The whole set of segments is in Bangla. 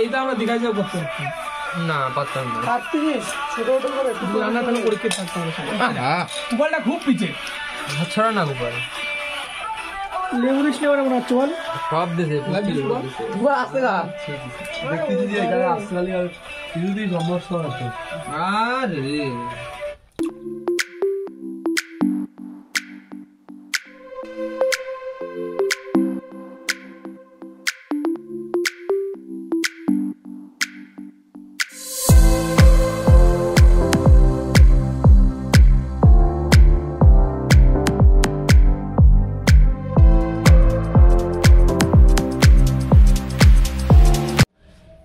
এইটা আমরা দীঘায় যাবো করতে পারতাম না, পারতাম না। ছোট ছোট করে রান্না তাহলে পরীক্ষা থাকতাম। গোপালটা খুব পিছে হাত ছড়া না গোপাল, লেবু দিস নেওয়ার মনে হচ্ছে বল সব দেশে আসতে না দেখতেছি যে এখানে আসলে আর যদি সমস্যা আছে। আরে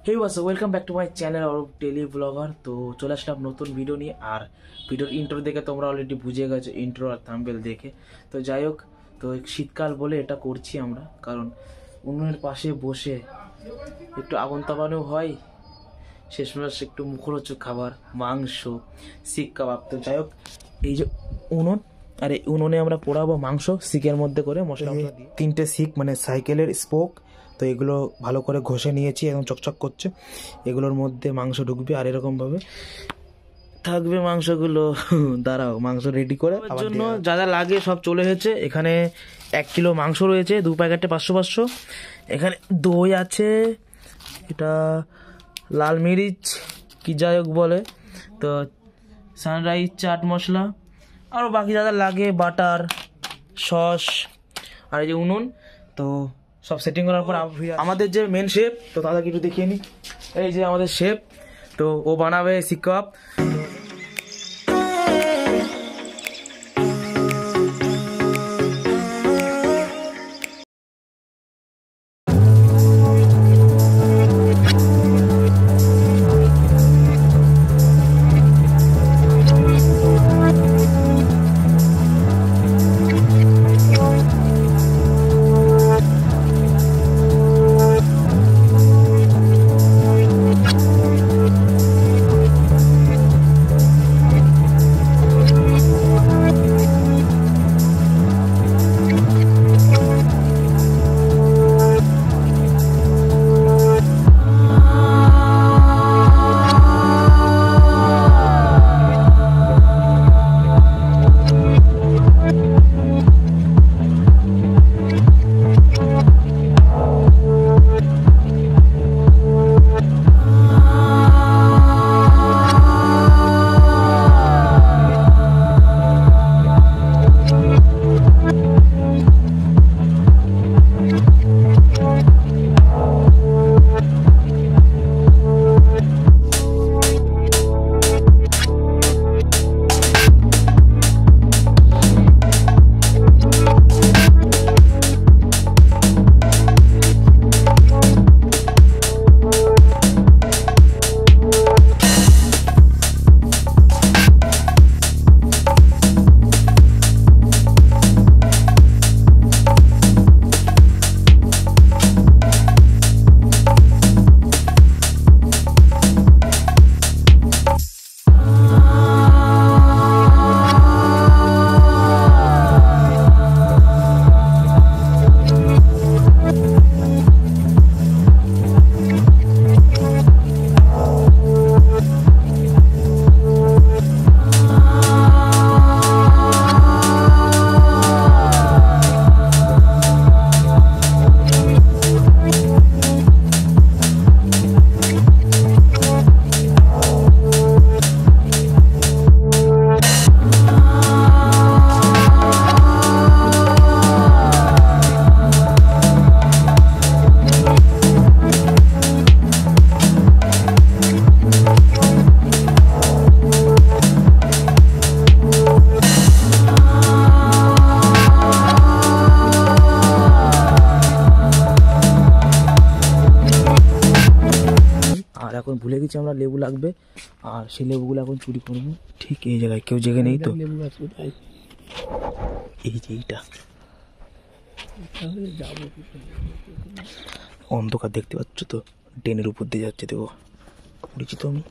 hey what's welcome back to my channel और डेली ब्लॉगर। तो चले আসলাম নতুন ভিডিও নিয়ে। আর ভিডিওর ইন্ট্রো দেখে তোমরা অলরেডি বুঝে গেছো, ইন্ট্রো আর থাম্বনেল দেখে। তো যাই হোক, তো শীতকাল বলে এটা করছি আমরা, কারণ উনুনের পাশে বসে একটু আগুন তাপানো হয়, শেষমেশ একটু মুখরোচক খাবার, মাংস, শিক কাবাব। তো যাই হোক, এই যে উনুন, আর এই উনুনে আমরা পোড়াবো মাংস শিকের মধ্যে করে মশলা দিয়ে। 3টে শিক মানে সাইকেলের স্পোক, তো এগুলো ভালো করে ঘষে নিয়েছি, একদম চকচক করছে। এগুলোর মধ্যে মাংস ঢুকবে আর এরকমভাবে থাকবে মাংসগুলো। দাঁড়াও, মাংস রেডি করে জন্য যা যা লাগে সব চলে এসেছে। এখানে 1 কিলো মাংস রয়েছে, 2 প্যাকেটে 500। এখানে দই আছে, এটা লাল মিরিচ কি যাই হোক বলে, তো সানরাইজ চাট মশলা, আরও বাকি যা যা লাগে, বাটার, সস, আর এই যে উনুন। তো সব সেটিং করার পর আমাদের যে মেন শেফ, তো তাদেরকে একটু দেখিয়ে নিই। এই যে আমাদের শেফ, তো ও বানাবে শিক কাবাব। আর এখন ভুলে গেছি আমরা লেবু লাগবে, আর সেই লেবুগুলো এখন চুরি করবো। ঠিক এই জায়গায় কেউ জেগে নেই তো, এই যে এইটা অন্ধকার দেখতে পাচ্ছ তো, ড্রেনের উপর দিয়ে যাচ্ছে, দেখো পরিচিত। আমি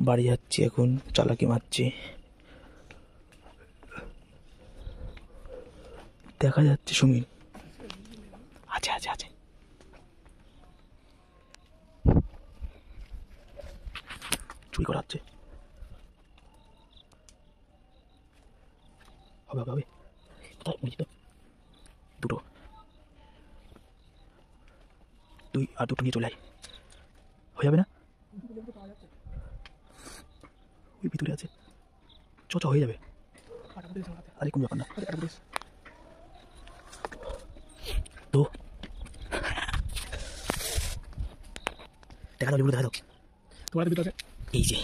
বাড়ি যাচ্ছি এখন, চালাকি মারছি, দেখা যাচ্ছে সুমিন আছে আছে আছে। চুরি করা হচ্ছে। হবে হবে হবে, কোথায় মুড়ি তো দুটো, তুই আর দুটো নিয়ে চলে আয়, হয়ে যাবে না? ওই ভিতরে আছে, চ চ হয়ে যাবে। আরে কোন ব্যাপার না তো, দেখা দাও লেবু, দেখা দাও তোমার ভিতরে এই যে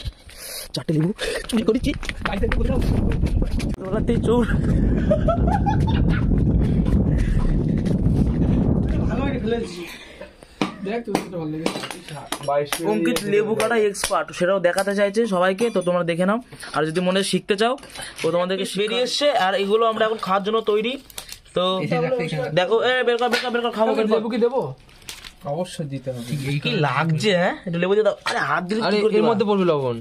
4টে লেবু চুরি করেছি। তোরাতে চোর। দেখ তুই ভালো লাগে। অঙ্কিত লেবু কাটা এক্সপার্ট, সেটাও দেখাতে চাইছে সবাইকে, তো তোমরা দেখে নাও। আর যদি মনে শিখতে চাও তো তোমাদেরকে বেরিয়ে এসছে। আর এগুলো আমরা এখন খাওয়ার জন্য তৈরি। তো দেখো, বের কর বের কর বের কর, খাবো বের কর। লেবু কি দেবো? অবশ্যই দিতে হবে। কি লাগছে? হ্যাঁ একটু লেবু দিয়ে দাও। আরে হাত দিলে আরে কি করে এর দিবা? মধ্যে পড়বে লবণ,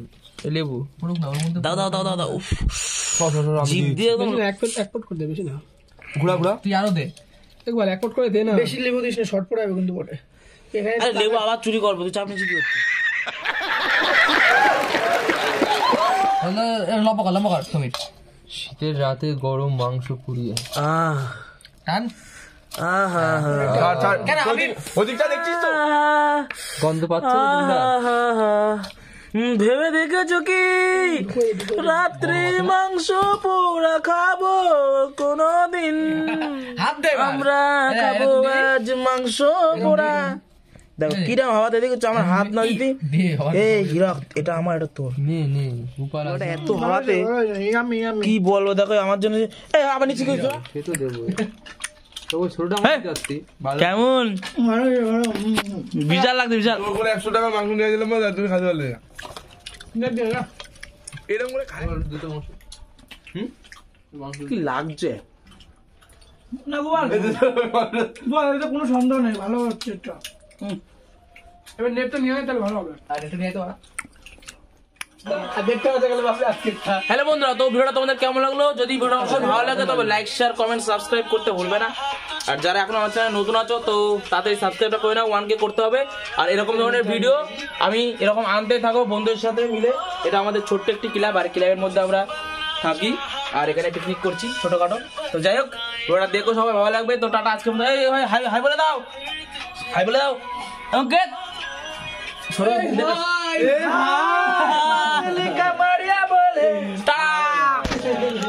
এই লেবু পড়ুক না, ওর মধ্যে দাও দাও দাও দাও দাও। উফ, আমি জিভ দিয়ে একদম। বেশি না, এক পট করে দে, বেশি না। ঘোড়া ঘোড়া তুই আরো দে। একবার এক পট করে দে না। বেশি লেবু দিস না, শর্ট পড়ে যাবে কিন্তু বটে। এখানে আরে লেবু আবার চুরি করবো, তুই চাপ নিচ্ছি কি হচ্ছে? লম্বা কর তুমি। শীতের রাতে গরম মাংস পুড়িয়ে আহ টান, আহা ওদিকটা দেখছিস তো? গন্ধ পাচ্ছ না তোমরা? ভেবে দেখেছো কি রাত্রি মাংস পোড়া খাবো কোনদিন? আমরা খাবো আজ মাংস পোড়া। দেখো কিরম হাওয়াতে দেখেছো, আমার হাত না দিতে। এই হিরক, এটা আমার, এটা তোর। নে নে উপার ওটা এত হাওয়াতে ইয়ামি ইয়ামি। কি বলবো, দেখো আমার জন্য। এই আবার নিচে গেছো সে তো দেবো। তো ওই ছোটটা হ্যাঁ। মধ্যে যাচ্ছি। কেমন? ভালো ভালো। বিশাল লাগছে, বিশাল। তোর করে 100 টাকা মাংস নিয়ে দিলাম, তুমি খাতে পারলে না। দেখ দে না। এরকম করে খাই। দুটো মাংস। মাংস কি লাগছে? না গোপাল, বল, এটা কোনো সন্দেহ নেই, ভালো হচ্ছে এটা। এবার নেটটা নিয়ে আয়, তাহলে ভালো হবে। আর এটা নিয়ে তো আর দেখতে হতে গেলে ভাবলে আজকে হ্যালো বন্ধুরা, তো ভিডিওটা তোমাদের কেমন লাগলো? যদি ভিডিওটা অবশ্যই ভালো লাগে তবে লাইক শেয়ার কমেন্ট সাবস্ক্রাইব করতে ভুলবে না। আর যারা এখন আমার চ্যানেল নতুন আছো তো তাড়াতাড়ি সাবস্ক্রাইবটা করে নাও, 1K করতে হবে। আর এরকম ধরনের ভিডিও আমি এরকম আনতে থাকবো বন্ধুদের সাথে মিলে। এটা আমাদের ছোট্ট একটি ক্লাব, আর ক্লাবের মধ্যে আমরা থাকি আর এখানে পিকনিক করছি ছোটখাটো। তো যাই হোক, ভিডিওটা দেখো, সবাই ভালো লাগবে। তো টাটা, আজকে মতো। এই হাই হাই বলে দাও, হাই বলে দাও। ওকে,